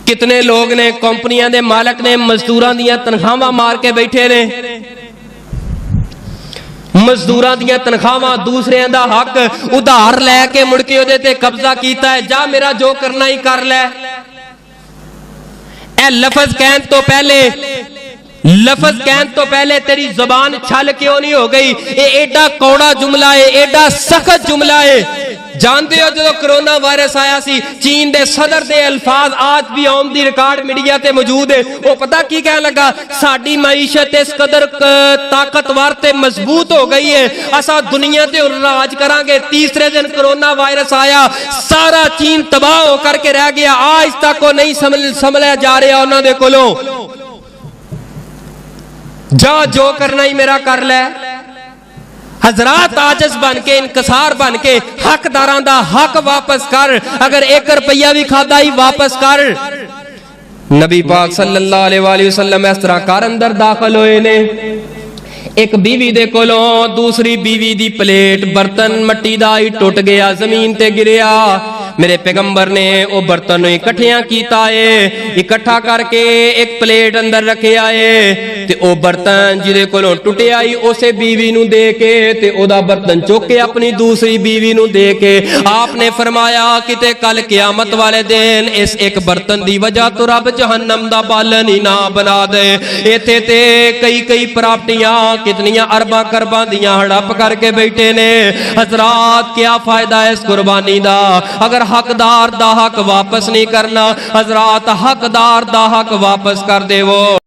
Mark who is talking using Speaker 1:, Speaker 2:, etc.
Speaker 1: कितने लोग ने कंपनियां दे मालक ने मजदूरां दियां तनख्वाहां मार के बैठे ने, मजदूरां दियां तनख्वाहां दूसरे दा हक उधार लैके मुड़ के उहदे ते कब्जा कीता है। जा मेरा जो करना ही कर लै। ए लफज कहन तो पहले तेरी जुबान छल क्यों नहीं हो गई? ये एडा कौड़ा जुमला है, एडा सख्त जुमला है। जानते हो जो कोरोना वायरस आया सी, चीन दे सदर दे अल्फाज आज भी ऑन दी रिकॉर्ड मीडिया ते मौजूद है। वो पता की कहने लगा, साडी मईशत इस कदर ताकतवर ते मजबूत हो गई है, असा दुनिया ते राज करांगे। तीसरे दिन कोरोना वायरस आया, सारा चीन तबाह होकर के रह गया। आज तक वो नहीं संभलिया जा रहा उन्हां दे कोलों। जा जो करना ही मेरा कर ले। हजरात आजिज बन के, इनकसार बन के हकदारां दा हक वापस कर। अगर 1 रुपया भी खाता ही वापस कर। नबी पाक सल्लल्लाहु अलैहि वसल्लम इस तरह घर अंदर दाखिल होए ने। एक बीवी दे कोलों दूसरी बीवी दी प्लेट बर्तन मट्टी दा ही टुट गया, जमीन ते गिरिया। मेरे पैगंबर ने वो बर्तन इकट्ठियां कीता है, इकट्ठा करके एक प्लेट अंदर रखे आए ते ओ बर्तन जिदे कोलों टुटिया ही उसे बीवी नू दे के ते ओदा बर्तन चुक के अपनी दूसरी बीवी नू दे के आपने फरमाया किते कल क़यामत वाले दिन इस एक बर्तन दी वजह तो रब जहन्नम दा बालन ही ना बना दे। इथे ते कई प्रॉपर्टियां कितनियां अरबा करबा दियां हड़प करके बैठे ने। हजरात क्या फायदा है इस कुर्बानी दा अगर हकदार दा हक वापस नहीं करना। हजरात हकदार दा हक वापस कर देवो।